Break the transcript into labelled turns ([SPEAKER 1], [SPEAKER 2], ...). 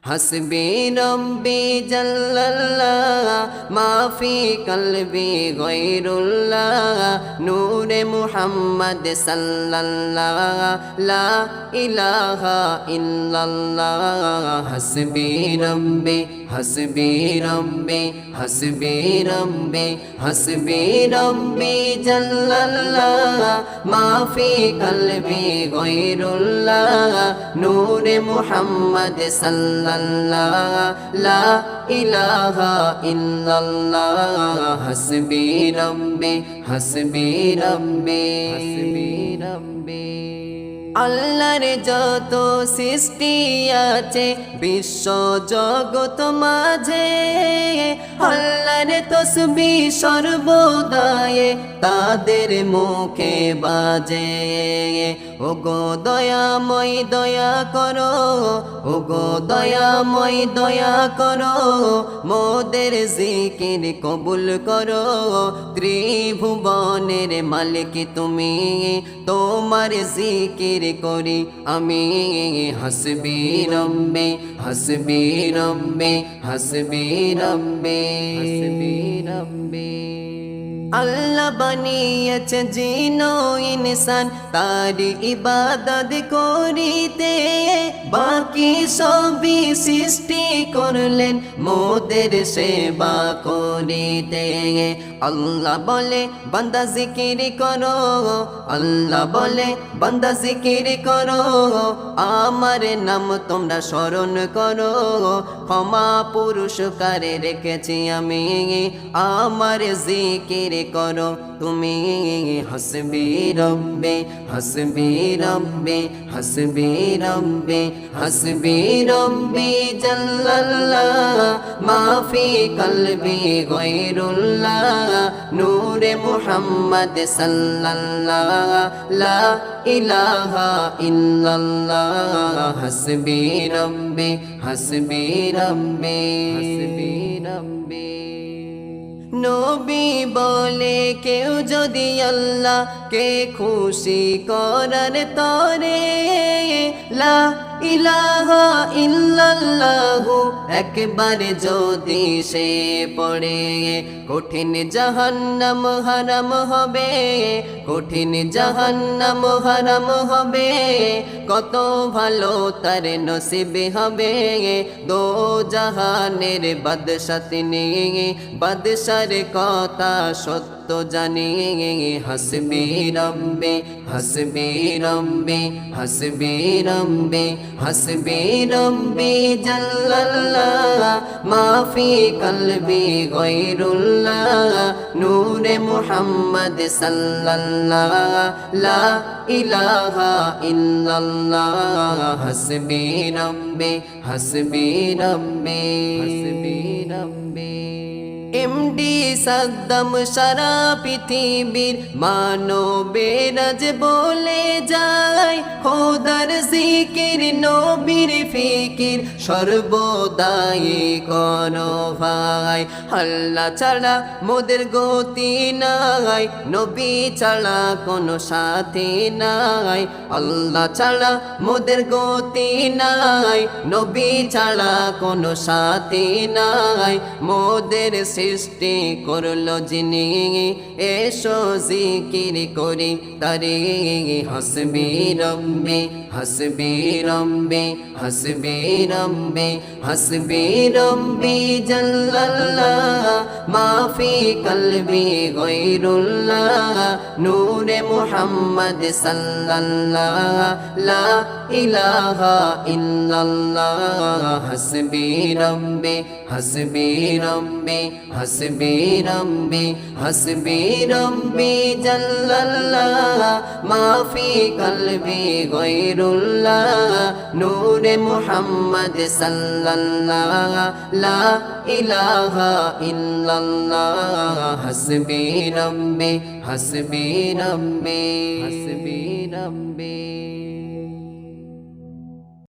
[SPEAKER 1] हस्बी रब्बी जल्लल्लाह माफी कल्बी गैरुल्लाह नूरे मुहम्मद सल्लल्लाह ला इलाहा इल्लल्लाह हस्बी रब्बी हस्बी रब्बी हस्बी रब्बी हस्बी रब्बी जल्लल्लाह माफी कल्बी गैरुल्लाह नूरे मुहम्मद सल्लल्लाह ला इलाहा इल्लल्लाह हस्बी रब्बी हस्बी रब्बी हस्बी रब्बी আল্লাহর যত সৃষ্টি আছে বিশ্ব জগৎ মাঝে আল্লাহর তসবিহ সর্বদায়ে তাদের মুখে বাজে ওগো দয়াময় দয়া করো ওগো দয়াময় দয়া করো মোদের জিকির কবুল করো ত্রিভুবনের মালিক তুমি তোমার জিকির করি আমি হসবি রব্বি হসবি রব্বি হসবি রব্বি হসবি রব্বি আল্লাহ বানিয়েছে জিন ও ইনসান তার ইবাদত করিতে বাকি সবই সৃষ্টি করলেন মোদের সেবা করিতে আল্লাহ বলে বান্দা জিকির করো আল্লাহ বলে বান্দা জিকির করো আমার নাম তোমরা স্মরণ করো ক্ষমা পুরস্কারে রেখেছি আমি আমার জিকির করো তুমি হসবি রব্বি হসবি রব্বি হসবি রব্বি হসবি রব্বি জাল্লাল্লাহ মাফি কলবি গায়রুল্লাহ নূরে মুহাম্মদ সাল্লাল্লাহ লা ইলাহা ইল্লাল্লাহ হসবি রব্বি হসবি রব্বি হসবি রব্বি নবী বলে কেউ যদি আল্লাহকে খুশি করার তরে লা ইলাহা ইল্লাল্লাহু একবার যদি সে পড়ে কঠিন জাহান্নাম হারাম হবে কঠিন জাহান্নাম হারাম হবে কত ভালো তার নসিব হবে দো জাহানের বাদশা তিনি বাদশার কথা সত্য জানি হসবি রব্বি হসবি রব্বি হসবি রব্বি হসবি রব্বি জাল্লাল্লাহ মাফি কলবি গায়রুল্লাহ নূরে মুহাম্মদ সাল্লাল্লাহ লা ইলাহা ইল্লাল্লাহ হসবি রব্বি হসবি রব্বি হসবি রব্বি এমডি সাদ্দাম সারা পৃথিবীর মানবেরাজ বলে যায় খোদার জিকির নবীর ফিকির সর্বদাই করো ভাই আল্লাহ ছাড়া মোদের গতি নাই নবী ছাড়া কোনো সাথী নাই আল্লাহ ছাড়া মোদের গতি নাই নবী ছাড়া কোনো সাথী নাই মোদের সৃষ্টি করলো যিনি এসো জিকির করি তারে হসবি রব্বি হসবি রব্বি হসবি রব্বি হসবি রব্বি জাল্লাল্লাহ মাফি কলবি গায়রুল্লাহ নূরে মুহাম্মদ সাল্লাল্লাহ লা ইলাহা ইল্লাল্লাহ হসবি রব্বি হসবি রব্বি হসবি রব্বি হসবি রব্বি জাল্লাল্লাহ মাফি কলবি গায়রুল্লাহ নূরে মুহাম্মদ সাল্লাল্লাহ লা ইলাহা ইল্লাল্লাহ হসবি রব্বি হসবি রব্বি হসবি রব্বি